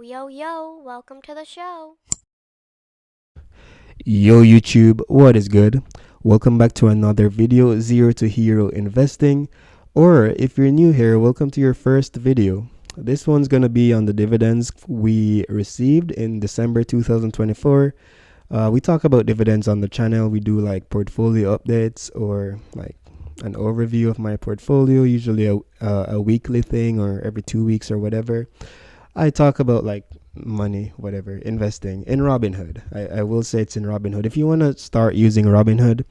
yo, yo, welcome to the show. Yo YouTube, what is good? Welcome back to another video, Zero to Hero Investing. Or if you're new here, welcome to your first video. This one's gonna be on the dividends we received in December 2024. We talk about dividends on the channel. We do like portfolio updates or like an overview of my portfolio, usually a weekly thing or every 2 weeks or whatever. I talk about like money, whatever, investing in Robinhood. I will say it's in Robinhood. If you want to start using Robinhood,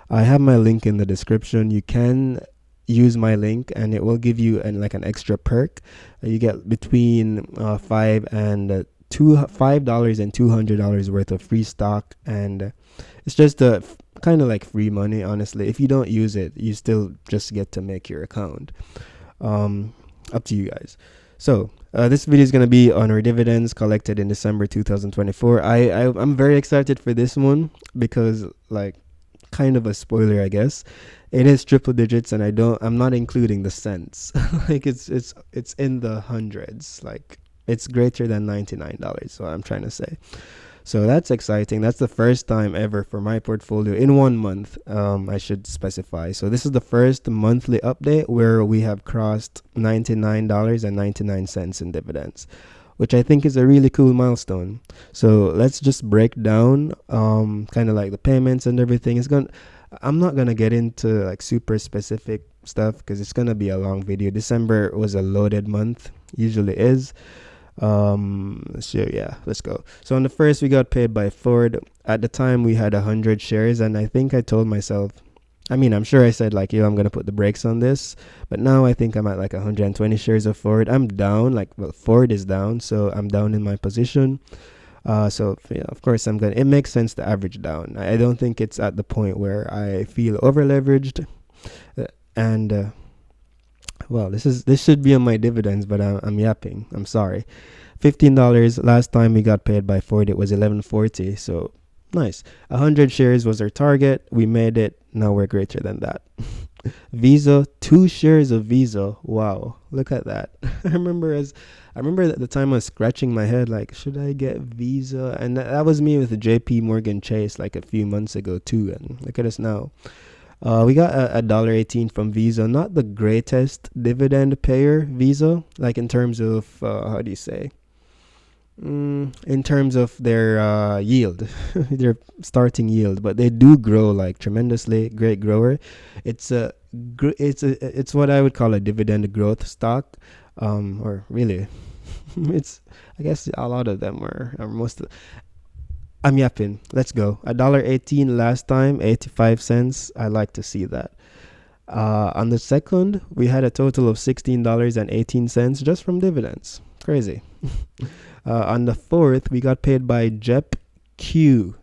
I have my link in the description. You can use my link and it will give you like an extra perk. You get between $5 and $200 worth of free stock, and it's just a kind of like free money. Honestly, if you don't use it, you still just get to make your account. Um, Up to you guys. So this video is gonna be on our dividends collected in December 2024. I'm very excited for this one because like kind of a spoiler, I guess. It is triple digits, and I'm not including the cents. Like it's in the hundreds. Like it's greater than $99. So I'm trying to say. So that's exciting. That's the first time ever for my portfolio in 1 month. I should specify. So this is the first monthly update where we have crossed $99.99 in dividends, which I think is a really cool milestone. So let's just break down kind of like the payments and everything. I'm not gonna get into like super specific stuff because it's gonna be a long video. December was a loaded month, usually is. So yeah, let's go. So on the first, we got paid by Ford. At the time we had 100 shares, and I think I told myself, I'm sure I said like, yo, I'm gonna put the brakes on this, but now I think I'm at like 120 shares of Ford. I'm down, like, well, Ford is down, so I'm down in my position. So yeah, of course it makes sense to average down. I don't think it's at the point where I feel over leveraged. And well, this should be on my dividends, but I'm yapping. I'm sorry. $15 last time we got paid by Ford. It was 11.40. So nice. 100 shares was our target. We made it. Now we're greater than that. Visa, 2 shares of Visa. Wow, look at that. I remember at the time I was scratching my head like, should I get Visa? And that was me with the JP Morgan Chase like a few months ago too. And look at us now. We got a $1.18 from Visa. Not the greatest dividend payer, Visa. Like in terms of how do you say? In terms of their yield, their starting yield, but they do grow like tremendously. Great grower. It's what I would call a dividend growth stock. Or really, it's I guess a lot of them are most. I'm yapping. Let's go. $1.18 last time, 85 cents. I like to see that. On the second, we had a total of $16.18 just from dividends. Crazy. On the fourth, we got paid by JEPQ.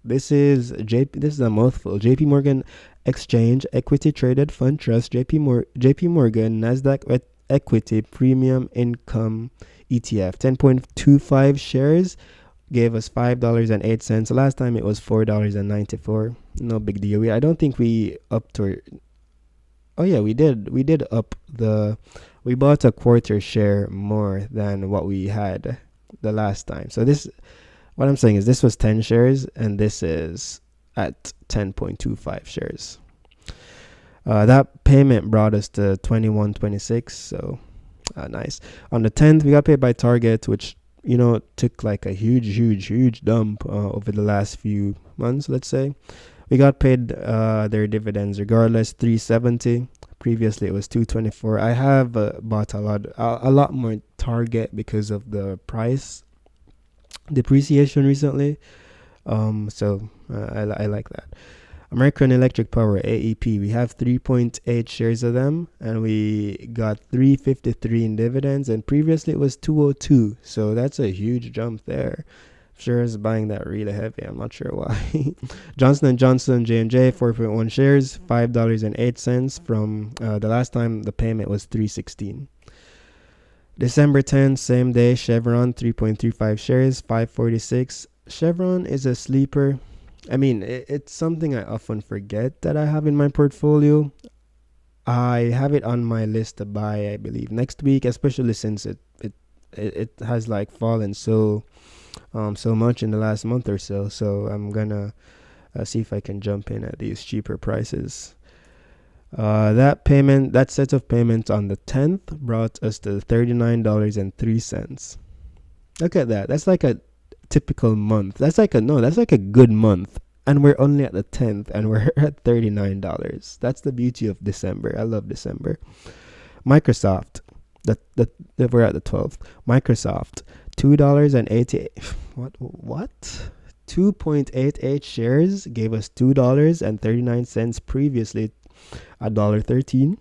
This is a mouthful. JP Morgan Exchange Equity Traded Fund Trust, JP Morgan Nasdaq Equity Premium Income ETF. 10.25 shares gave us $5.08. Last time it was $4.94. No big deal. I don't think we upped or. Oh yeah, we did. We did up the. We bought a quarter share more than what we had the last time. So what I'm saying is this was 10 shares and this is at 10.25 shares. That payment brought us to 21.26. So nice. On the 10th, we got paid by Target, which took like a huge dump over the last few months. Let's say we got paid their dividends regardless. 370. Previously it was 224. I have bought a lot more Target because of the price depreciation recently. So I like that. American Electric Power, AEP, we have 3.8 shares of them, and we got 353 in dividends, and previously it was 202. So that's a huge jump there. Sure is buying that really heavy. I'm not sure why. Johnson & Johnson, J&J, 4.1 shares, $5.08 from the last time the payment was 316. December 10th, same day, Chevron, 3.35 shares, 546. Chevron is a sleeper. It's something I often forget that I have in my portfolio. I have it on my list to buy, I believe, next week, especially since it has like fallen so much in the last month or so. So I'm gonna see if I can jump in at these cheaper prices. That set of payments on the 10th brought us to $39.03. Look at that. That's like a typical month. That's like a good month. And we're only at the 10th and we're at $39. That's the beauty of December. I love December. Microsoft. We're at the 12th. Microsoft. $2.88. What? 2.88 shares gave us $2.39 previously $1.13.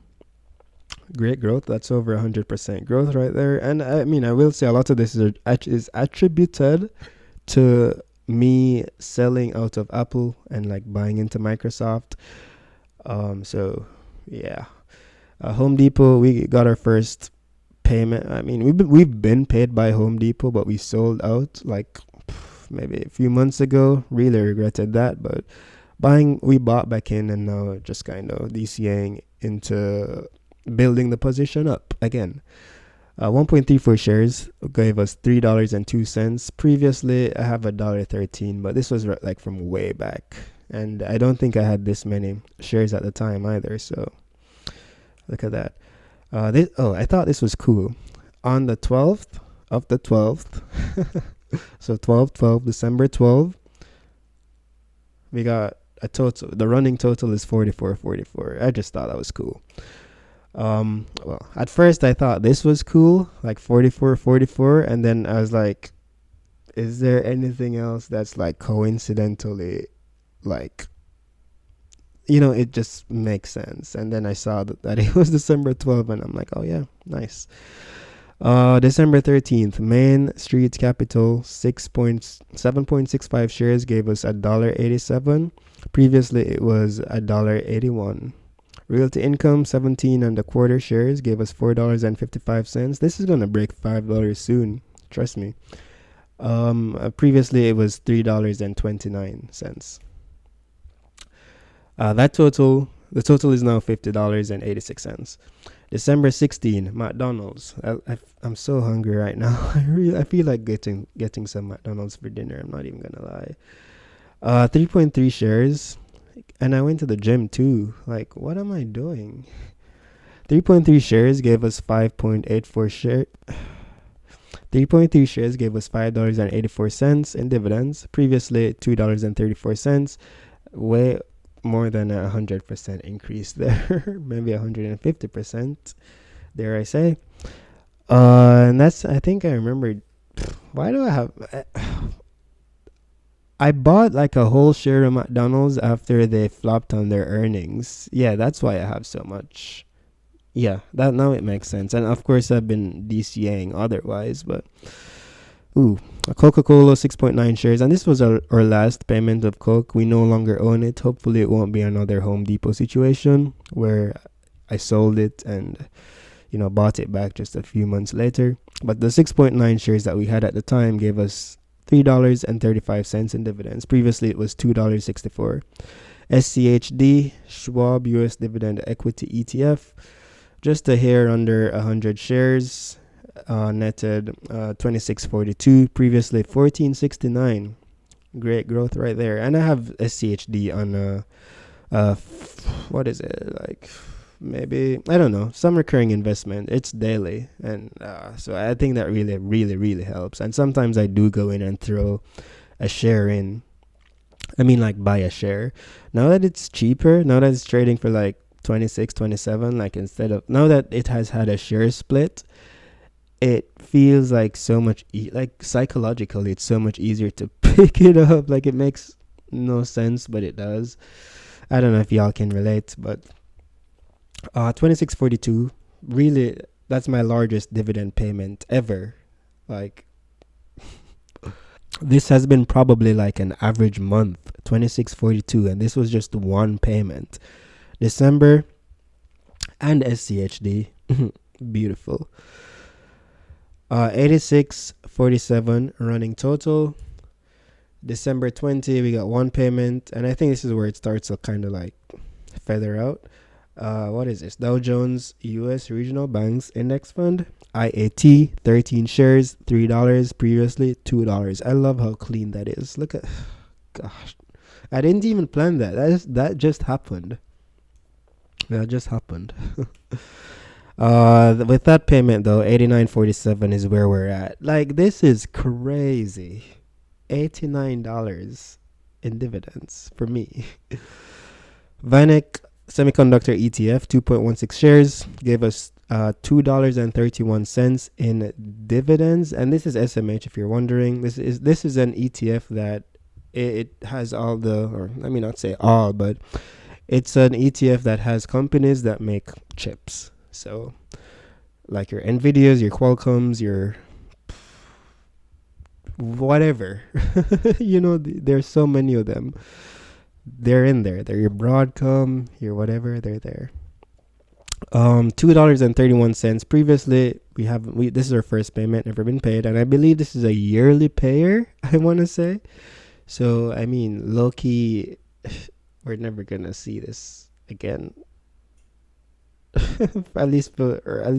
Great growth. That's over 100% growth right there. And I mean, I will say a lot of this is attributed to me selling out of Apple and like buying into Microsoft. So yeah, Home Depot, we got our first payment. I mean, we've been paid by Home Depot, but we sold out like maybe a few months ago. Really regretted that, but we bought back in, and now just kind of DCAing into building the position up again. 1.34 shares gave us $3.02. Previously, I have $1.13, but this was like from way back, and I don't think I had this many shares at the time either. So look at that. I thought this was cool. On the 12th of the 12th, so 12, December 12, we got a total. The running total is 44.44. I just thought that was cool. Well, at first I thought this was cool, like 44.44, and then I was like, is there anything else that's like coincidentally, like, it just makes sense. And then I saw that it was December 12th, and I'm like, oh yeah, nice. December 13th, Main Street Capital, 7.65 shares gave us $1.87. Previously, it was $1.81. Realty Income, 17.25 shares gave us $4.55. This is going to break $5 soon. Trust me. Previously, it was $3.29. The total is now $50.86. December 16, McDonald's. I'm so I feel like getting some McDonald's for dinner. I'm not even gonna lie. 3.3 shares, and I went to the gym too. Like, what am I doing? 3.3 shares gave us 5.84 share. 3.3 shares gave us $5.84 in dividends. Previously, $2.34. Way more than 100% increase there. Maybe 150%, dare I say. And that's, I think I remembered. Why do I have... I bought like a whole share of McDonald's after they flopped on their earnings. Yeah, that's why I have so much. Yeah, that now it makes sense. And of course, I've been DCAing otherwise, but... Ooh, a Coca-Cola 6.9 shares, and this was our last payment of Coke. We no longer own it. Hopefully it won't be another Home Depot situation where I sold it and bought it back just a few months later. But the 6.9 shares that we had at the time gave us $3.35 in dividends. Previously it was $2.64. SCHD, Schwab US Dividend Equity ETF, just a hair under 100 shares. Netted 26.42, previously 14.69. Great growth right there. And I have SCHD on what is it, like, maybe, I don't know, some recurring investment. It's daily, and so I think that really helps. And sometimes I do go in and throw a share in. I mean, like, buy a share. Now that it's cheaper, now that it's trading for like 26, 27, like, now that it has had a share split, it feels like so much like psychologically it's so much easier to pick it up. Like, it makes no sense, but it does. I don't know if y'all can relate, but 26.42, really, that's my largest dividend payment ever. Like, this has been probably like an average month, 26.42, and this was just one payment. December and SCHD. Beautiful. 86.47 running total. December 20, we got one payment, and I think this is where it starts to kind of like feather out. What is this? Dow Jones US Regional Banks Index Fund, IAT 13 shares, $3 previously, $2. I love how clean that is. Look at, gosh, I didn't even plan that. That just happened. That just happened. With that payment though, 89.47 is where we're at. Like, this is crazy. $89 in dividends for me. Vanek Semiconductor ETF, 2.16 shares, gave us $2.31 in dividends. And this is SMH, if you're wondering. This is an ETF that it has all the, or let me not say all, but it's an ETF that has companies that make chips. So, like your Nvidias, your Qualcomms, your whatever. There's so many of them. They're in there. They're your Broadcom, your whatever. They're there. $2.31 previously. This is our first payment, never been paid, and I believe this is a yearly payer. I want to say. So I mean, low key, we're never gonna see this again. at least for a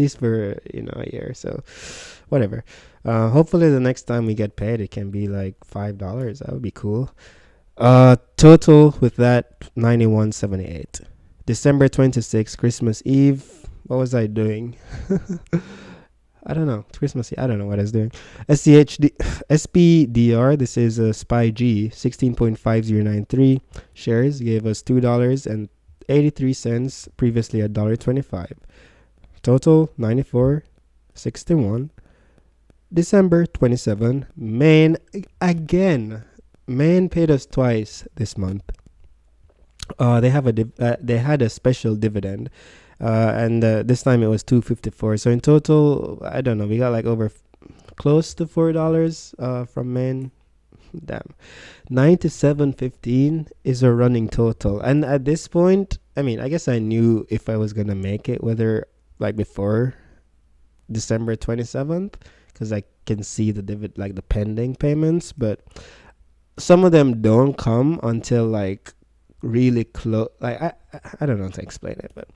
year. So whatever. Hopefully the next time we get paid, it can be like $5. That would be cool. Total with that 91.78. December 26th, Christmas Eve. What was I doing? I don't know. It's Christmas Eve. I don't know what I was doing. SPDR. This is a SPY G. 16.5093 shares gave us $2.83. Previously $1.25. Total 94.61. December 27. Main again. Main paid us twice this month. They had a special dividend, and this time it was $2.54. So in total, I don't know, we got like over close to $4 from Main. Damn, 97.15 is a running total, and at this point, I mean, I guess I knew if I was gonna make it, whether like before December 27th, because I can see the the pending payments, but some of them don't come until like really close. Like I don't know how to explain it, but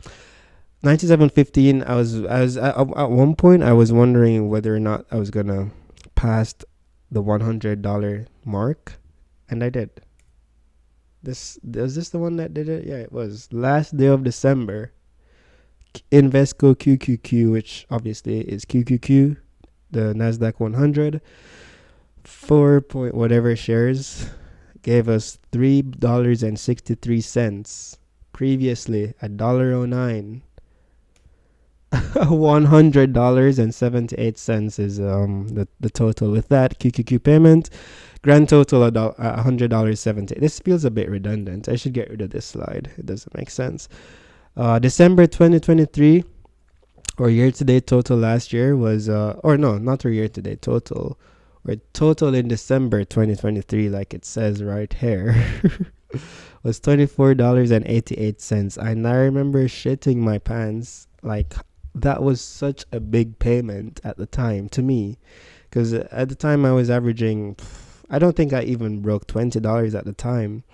97.15. I was at one point I was wondering whether or not I was gonna pass the $100 mark, and I did. Was this the one that did it? Yeah, it was last day of December. Invesco QQQ, which obviously is QQQ, the Nasdaq 100. 4 point whatever shares gave us $3.63. Previously $1.09. $100.78 is the total with that QQQ payment. Grand total $100.70. This feels a bit redundant. I should get rid of this slide. It doesn't make sense. December 2023, or year-to-date total last year was or no, not our year-to-date total. Or total in December 2023, like it says right here, was $24.88. And I remember shitting my pants. Like, that was such a big payment at the time to me. Because at the time I was averaging, I don't think I even broke $20 at the time.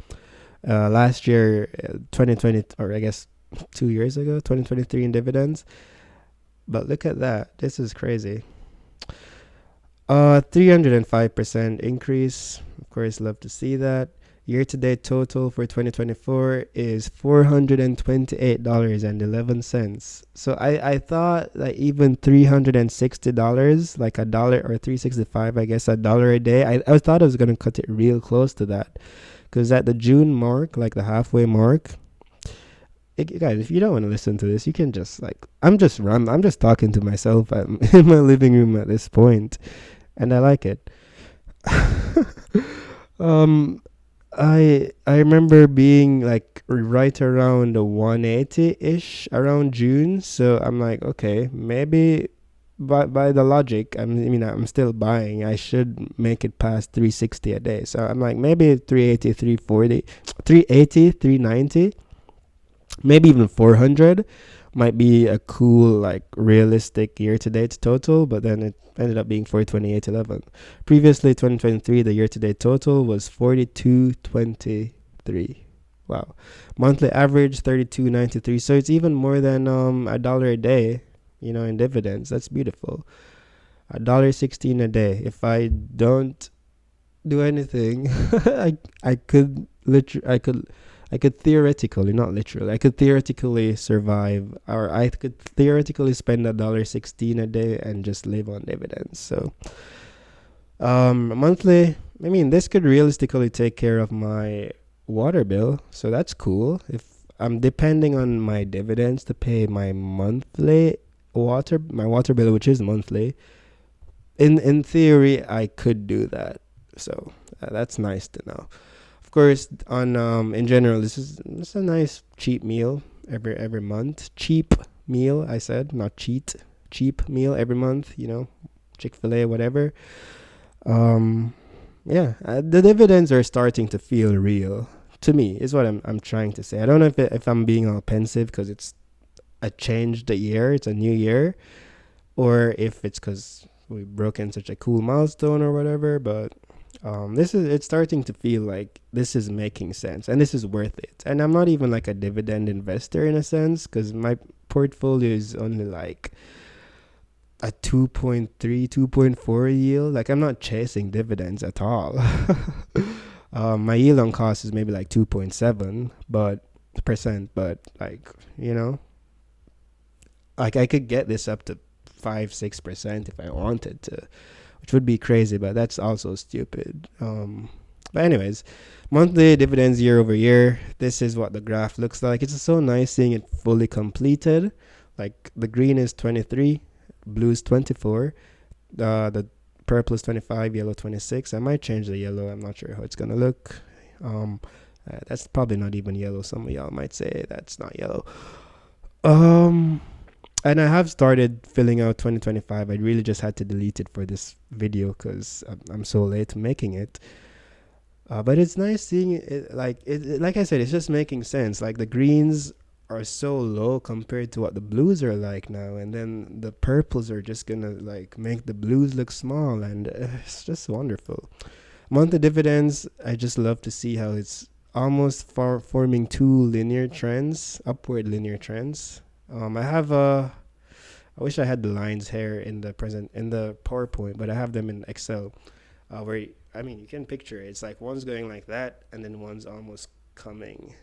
Last year, 2020, or I guess 2 years ago, 2023 in dividends. But look at that. This is crazy. 305% increase. Of course, love to see that. Year-to-date total for 2024 is $428.11. So I thought that even $360, like $1 or $365, I guess $1 a day. I thought I was gonna cut it real close to that, because at the June mark, like the halfway mark. Guys, if you don't want to listen to this, you can just I'm just talking to myself in my living room at this point, and I like it. I remember being like right around the 180-ish around June, so I'm like, okay, maybe by the logic, I'm still buying. I should make it past 360 a day. So I'm like, maybe 380, 340, 380, 390, maybe even 400 might be a cool, like, realistic year-to-date total, but then it ended up being 428.11. Previously, 2023, the year-to-date total was 42.23. Wow. Monthly average 32.93. So it's even more than $1 a day. in dividends. That's beautiful. $1.16 a day. If I don't do anything, I could I could theoretically, not literally, I could theoretically survive, or I could theoretically spend $1.16 a day and just live on dividends. So, monthly, I mean, this could realistically take care of my water bill. So that's cool. If I'm depending on my dividends to pay my monthly my water bill, which is monthly, in theory, I could do that. So that's nice to know. Of course, on in general, this is a nice cheap meal every month. Cheap meal, I said, not cheat. Cheap meal every month. Chick-fil-A, whatever. Um, yeah, the dividends are starting to feel real to me. Is what I'm trying to say. I don't know if I'm being all pensive because it's a changed year. It's a new year, or if it's because we broke in such a cool milestone or whatever. But it's starting to feel like this is making sense and this is worth it. And I'm not even like a dividend investor in a sense, because my portfolio is only like a 2.3, 2.4 yield. Like, I'm not chasing dividends at all. My yield on cost is maybe like 2.7 but percent, but like, like I could get this up to 5-6% if I wanted to, which would be crazy, but that's also stupid. But anyways, monthly dividends year over year. This is what the graph looks like. It's so nice seeing it fully completed. Like, the green is 23, blue is 24, the purple is 25, yellow 26. I might change the yellow. I'm not sure how it's gonna look. That's probably not even yellow. Some of y'all might say that's not yellow. And I have started filling out 2025. I really just had to delete it for this video because I'm so late making it. But it's nice seeing it. Like I said, it's just making sense. Like, the greens are so low compared to what the blues are like now, and then the purples are just gonna like make the blues look small, and it's just wonderful. Monthly dividends, I just love to see how it's almost forming two linear trends, upward linear trends. I wish I had the lines here in the PowerPoint, but I have them in Excel, where you can picture it. It's like one's going like that, and then one's almost coming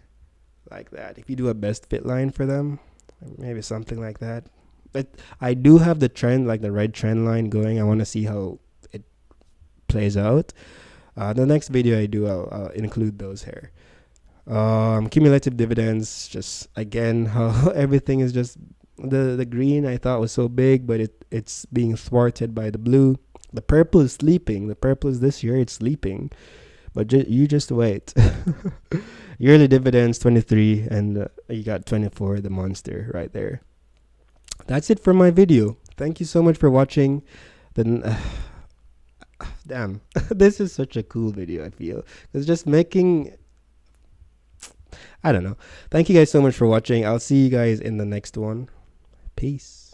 like that. If you do a best fit line for them, maybe something like that. But I do have the trend, like the red trend line going. I want to see how it plays out. The next video I do, I'll include those here. Cumulative dividends, just again how everything is just the green I thought was so big, but it's being thwarted by the blue. The purple is sleeping. The purple is this year, it's sleeping, but you just wait. Yearly dividends 23, and you got 24, the monster right there. That's it for my video. Thank you so much for watching. Then damn, this is such a cool video. I feel it's just making, I don't know. Thank you guys so much for watching. I'll see you guys in the next one. Peace.